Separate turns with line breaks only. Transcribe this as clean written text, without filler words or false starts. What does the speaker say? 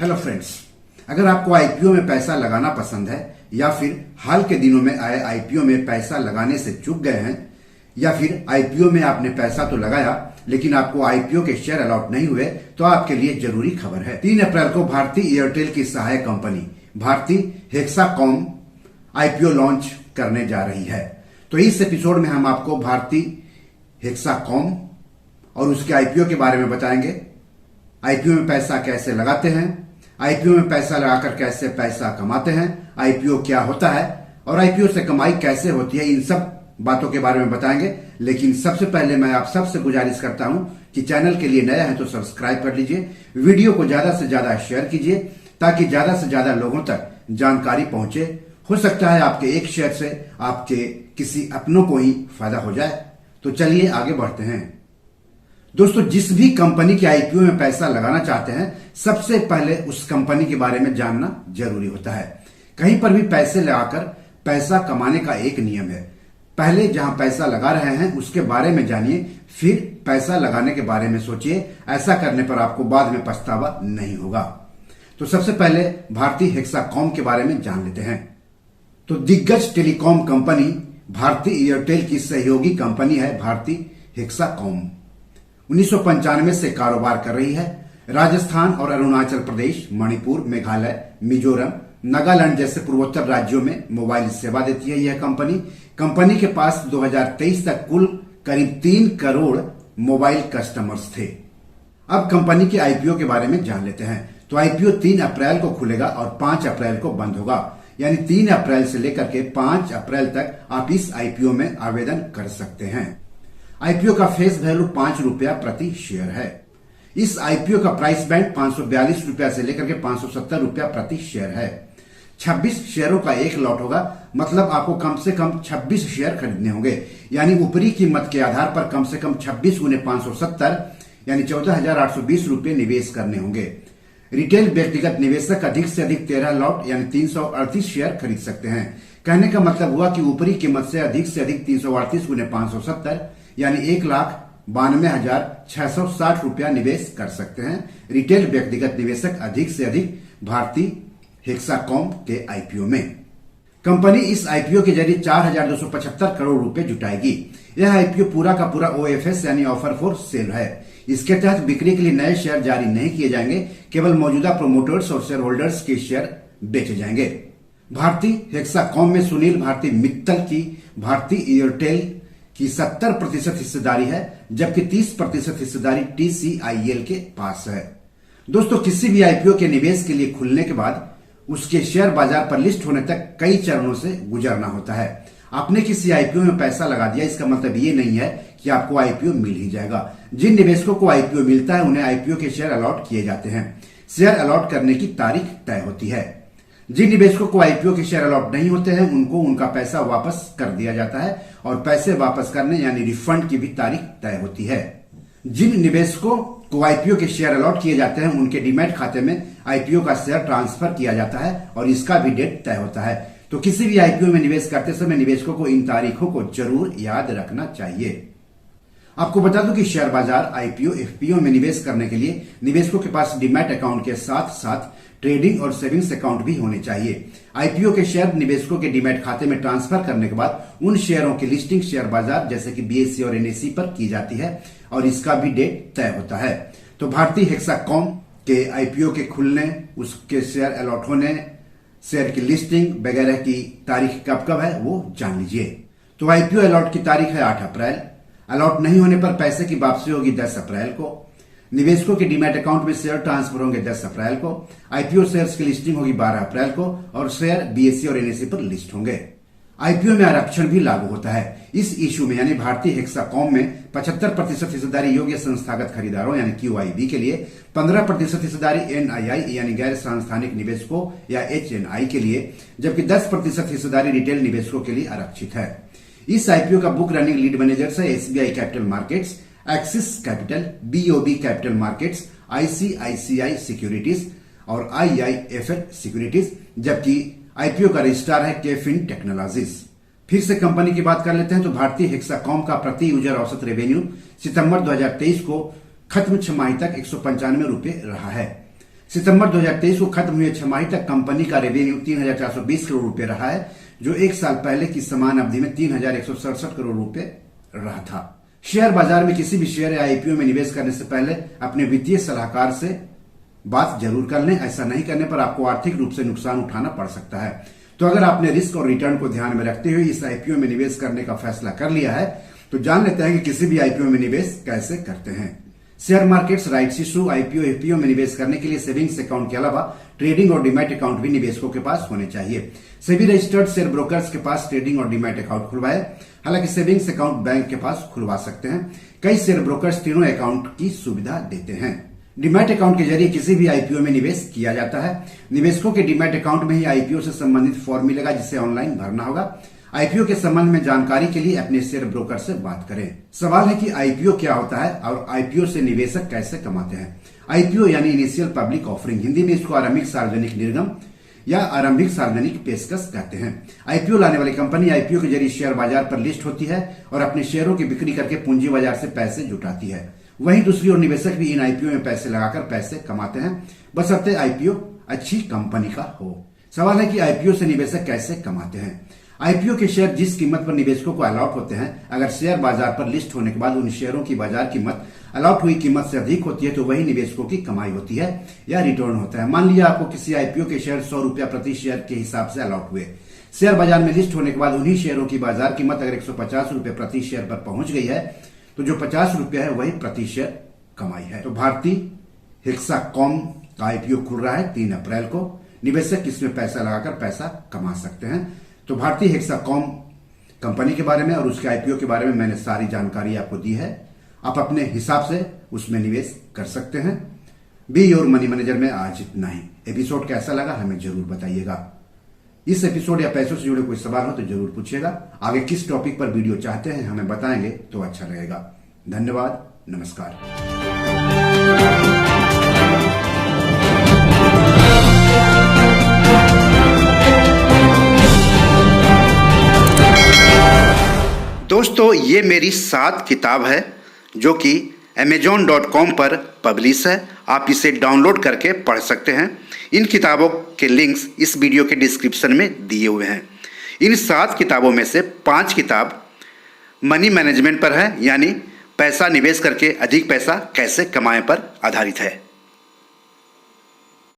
Hello friends, अगर आपको IPO में पैसा लगाना पसंद है या फिर हाल के दिनों में आए आईपीओ में पैसा लगाने से चूक गए हैं या फिर आईपीओ में आपने पैसा तो लगाया लेकिन आपको आईपीओ के शेयर अलॉट नहीं हुए, तो आपके लिए जरूरी खबर है। 3 अप्रैल को भारतीय एयरटेल की सहायक company Bharti Hexacom IPO launch करने जा रही है। तो इस एपिसोड में हम आपको भारती हेक्साकॉम और उसके आईपीओ के बारे में बताएंगे। आईपीओ में पैसा कैसे लगाते हैं, आईपीओ में पैसा लगाकर कैसे पैसा कमाते हैं, आईपीओ क्या होता है और आईपीओ से कमाई कैसे होती है, इन सब बातों के बारे में बताएंगे। लेकिन सबसे पहले मैं आप सबसे गुजारिश करता हूं कि चैनल के लिए नया है तो सब्सक्राइब कर लीजिए, वीडियो को ज्यादा से ज्यादा शेयर कीजिए ताकि ज्यादा से ज्यादा लोगों तक जानकारी पहुंचे। हो सकता है आपके एक शेयर से आपके किसी अपनों को ही फायदा हो जाए। तो चलिए आगे बढ़ते हैं। दोस्तों, जिस भी कंपनी के आईपीओ में पैसा लगाना चाहते हैं, सबसे पहले उस कंपनी के बारे में जानना जरूरी होता है। कहीं पर भी पैसे लगाकर पैसा कमाने का एक नियम है, पहले जहां पैसा लगा रहे हैं उसके बारे में जानिए, फिर पैसा लगाने के बारे में सोचिए। ऐसा करने पर आपको बाद में पछतावा नहीं होगा। तो सबसे पहले भारती हेक्साकॉम के बारे में जान लेते हैं। तो दिग्गज टेलीकॉम कंपनी भारती एयरटेल की सहयोगी कंपनी है भारती हेक्साकॉम। 1995 से कारोबार कर रही है। राजस्थान और अरुणाचल प्रदेश, मणिपुर, मेघालय, मिजोरम, नागालैंड जैसे पूर्वोत्तर राज्यों में मोबाइल सेवा देती है यह कंपनी के पास 2023 तक कुल करीब 3 करोड़ मोबाइल कस्टमर्स थे। अब कंपनी के आईपीओ के बारे में जान लेते हैं। तो आईपीओ 3 अप्रैल को खुलेगा और 5 अप्रैल को बंद होगा, यानी 3 अप्रैल से लेकर के 5 अप्रैल तक आप इस आईपीओ में आवेदन कर सकते हैं। आईपीओ का फेस वैल्यू 5 रुपया प्रति शेयर है। इस आईपीओ का प्राइस बैंड 542 रुपया से लेकर के 570 रुपया प्रति शेयर है। 26 शेयरों का एक लॉट होगा, मतलब आपको कम से कम 26 शेयर खरीदने होंगे, यानी ऊपरी कीमत के आधार पर कम से कम 26 गुने 570 यानी 14,820 रुपये निवेश करने होंगे। रिटेल व्यक्तिगत निवेशक अधिक से अधिक 13 लॉट यानी 338 शेयर खरीद सकते हैं। कहने का मतलब हुआ कि ऊपरी कीमत से अधिक 338 गुने 570 यानी 1,92,660 रुपया निवेश कर सकते हैं। रिटेल व्यक्तिगत निवेशक अधिक से अधिक भारती हेक्साकॉम के आईपीओ में। कंपनी इस आईपीओ के जरिए 4,275 करोड़ रुपए जुटाएगी। यह आईपीओ पूरा का पूरा ओएफएस यानी ऑफर फॉर सेल है। इसके तहत बिक्री के लिए नए शेयर जारी नहीं किए जाएंगे, केवल मौजूदा प्रोमोटर्स और शेयर होल्डर्स के शेयर बेचे जाएंगे। भारती हेक्साकॉम में सुनील भारती मित्तल की भारती एयरटेल की 70% हिस्सेदारी है, जबकि 30% हिस्सेदारी टीसीआईएल के पास है। दोस्तों, किसी भी आईपीओ के निवेश के लिए खुलने के बाद उसके शेयर बाजार पर लिस्ट होने तक कई चरणों से गुजरना होता है। आपने किसी आईपीओ में पैसा लगा दिया, इसका मतलब ये नहीं है कि आपको आईपीओ मिल ही जाएगा। जिन निवेशकों को आईपीओ मिलता है उन्हें आईपीओ के शेयर अलॉट किए जाते हैं। शेयर अलॉट करने की तारीख तय होती है। जिन निवेशकों को आईपीओ के शेयर अलॉट नहीं होते हैं उनको उनका पैसा वापस कर दिया जाता है और पैसे वापस करने यानी रिफंड की भी तारीख तय होती है। जिन निवेशकों को आईपीओ के शेयर अलॉट किए जाते हैं उनके डीमैट खाते में आईपीओ का शेयर ट्रांसफर किया जाता है और इसका भी डेट तय होता है। तो किसी भी आईपीओ में निवेश करते समय निवेशकों को इन तारीखों को जरूर याद रखना चाहिए। आपको बता दूं कि शेयर बाजार, आईपीओ, एफपीओ में निवेश करने के लिए निवेशकों के पास डीमैट अकाउंट के साथ साथ ट्रेडिंग और सेविंग्स अकाउंट भी होने चाहिए। आईपीओ के शेयर निवेशकों के डीमैट खाते में ट्रांसफर करने के बाद उन शेयरों की लिस्टिंग शेयर बाजार जैसे कि बीएसई और एनएसई पर की जाती है और इसका भी डेट तय होता है। तो भारती हेक्साकॉम के आईपीओ के खुलने, उसके शेयर अलॉट होने, शेयर की लिस्टिंग वगैरह की तारीख कब कब है वो जान लीजिए। तो आईपीओ अलॉट की तारीख है 8 अप्रैल। अलॉट नहीं होने पर पैसे की वापसी होगी 10 अप्रैल को। निवेशकों के डीमैट अकाउंट में शेयर ट्रांसफर होंगे 10 अप्रैल को। आईपीओ शेयर्स की लिस्टिंग होगी 12 अप्रैल को और शेयर बीएसई और एनएसई पर लिस्ट होंगे। आईपीओ में आरक्षण भी लागू होता है। इस इशू में यानी भारतीय हेक्साकॉम में 75% हिस्सेदारी योग्य संस्थागत खरीदारों यानी क्यूआईबी के लिए, 15% हिस्सेदारी एनआईआई यानी गैर सांस्थानिक निवेशकों या एचएनआई के लिए, जबकि 10% हिस्सेदारी रिटेल निवेशकों के लिए आरक्षित है। इस आईपीओ का बुक रनिंग लीड मैनेजर्स है SBI capital markets, axis capital, BOB capital markets, ICICI securities और आईआईएफएल सिक्योरिटीज, जबकि आईपीओ का रजिस्ट्रार है केफिन टेक्नोलॉजीज। फिर से कंपनी की बात कर लेते हैं। तो भारतीय हेक्साकॉम का प्रति यूजर औसत रेवेन्यू सितंबर 2023 को खत्म छमाही तक 195 रुपये रहा है। सितंबर 2023 को खत्म हुए छमाही तक कंपनी का रेवेन्यू 3,420 करोड़ रुपए रहा है, जो एक साल पहले की समान अवधि में 3,167 करोड़ रुपए रहा था। शेयर बाजार में किसी भी शेयर या आईपीओ में निवेश करने से पहले अपने वित्तीय सलाहकार से बात जरूर कर लें। ऐसा नहीं करने पर आपको आर्थिक रूप से नुकसान उठाना पड़ सकता है। तो अगर आपने रिस्क और रिटर्न को ध्यान में रखते हुए इस आईपीओ में निवेश करने का फैसला कर लिया है, तो जान लेते हैं कि किसी भी आईपीओ में निवेश कैसे करते हैं। Share markets, rights issue, IPO, FPO में निवेश करने के लिए सेविंग्स अकाउंट के अलावा ट्रेडिंग और डीमैट अकाउंट भी निवेशकों के पास होने चाहिए। सेबी रजिस्टर्ड शेयर ब्रोकर्स के पास ट्रेडिंग और डीमैट अकाउंट खुलवाए। हालांकि सेविंग्स अकाउंट बैंक के पास खुलवा सकते हैं। कई शेयर ब्रोकर्स तीनों अकाउंट की सुविधा देते हैं। डीमैट अकाउंट के जरिए किसी भी आईपीओ में निवेश किया जाता है। निवेशकों के डीमैट अकाउंट में ही आईपीओ से संबंधित फॉर्म मिलेगा, जिसे ऑनलाइन भरना होगा। आईपीओ के संबंध में जानकारी के लिए अपने शेयर ब्रोकर से बात करें। सवाल है कि आईपीओ क्या होता है और आईपीओ से निवेशक कैसे कमाते हैं। आईपीओ यानी इनिशियल पब्लिक ऑफरिंग, हिंदी में इसको आरंभिक सार्वजनिक निर्गम या आरंभिक सार्वजनिक पेशकश कहते हैं। आईपीओ लाने वाली कंपनी आईपीओ के जरिए शेयर बाजार पर लिस्ट होती है और अपने शेयरों की बिक्री करके पूंजी बाजार से पैसे जुटाती है। वहीं दूसरी ओर निवेशक भी इन आईपीओ में पैसे लगाकर पैसे कमाते हैं, बशर्ते आईपीओ अच्छी कंपनी का हो। सवाल है कि आईपीओ से निवेशक कैसे कमाते हैं। आईपीओ के शेयर जिस कीमत पर निवेशकों को अलॉट होते हैं, अगर शेयर बाजार पर लिस्ट होने के बाद उन शेयरों की बाजार कीमत अलॉट हुई कीमत से अधिक होती है, तो वही निवेशकों की कमाई होती है या रिटर्न होता है। मान लिया आपको किसी आईपीओ के शेयर 100 रुपया प्रति शेयर के हिसाब से अलॉट हुए। शेयर बाजार में लिस्ट होने के बाद उन्हीं शेयरों की बाजार कीमत अगर 150 रुपए प्रति शेयर पर पहुंच गई है, तो जो 50 रुपया है वही प्रति शेयर कमाई है। तो भारतीय हेक्साकॉम का आईपीओ खुल रहा है 3 अप्रैल को। निवेशक इसमें पैसा लगाकर पैसा कमा सकते हैं। तो भारतीय हेक्साकॉम कंपनी के बारे में और उसके आईपीओ के बारे में मैंने सारी जानकारी आपको दी है। आप अपने हिसाब से उसमें निवेश कर सकते हैं। बी योर मनी मैनेजर में आज इतना ही। एपिसोड कैसा लगा हमें जरूर बताइएगा। इस एपिसोड या पैसों से जुड़े कोई सवाल हो तो जरूर पूछिएगा। आगे किस टॉपिक पर वीडियो चाहते हैं हमें बताएंगे तो अच्छा रहेगा। धन्यवाद, नमस्कार। दोस्तों, ये मेरी 7 किताब है जो कि amazon.com पर पब्लिश है। आप इसे डाउनलोड करके पढ़ सकते हैं। इन किताबों के लिंक्स इस वीडियो के डिस्क्रिप्शन में दिए हुए हैं। इन 7 किताबों में से 5 किताब मनी मैनेजमेंट पर है, यानी पैसा निवेश करके अधिक पैसा कैसे कमाएं पर आधारित है।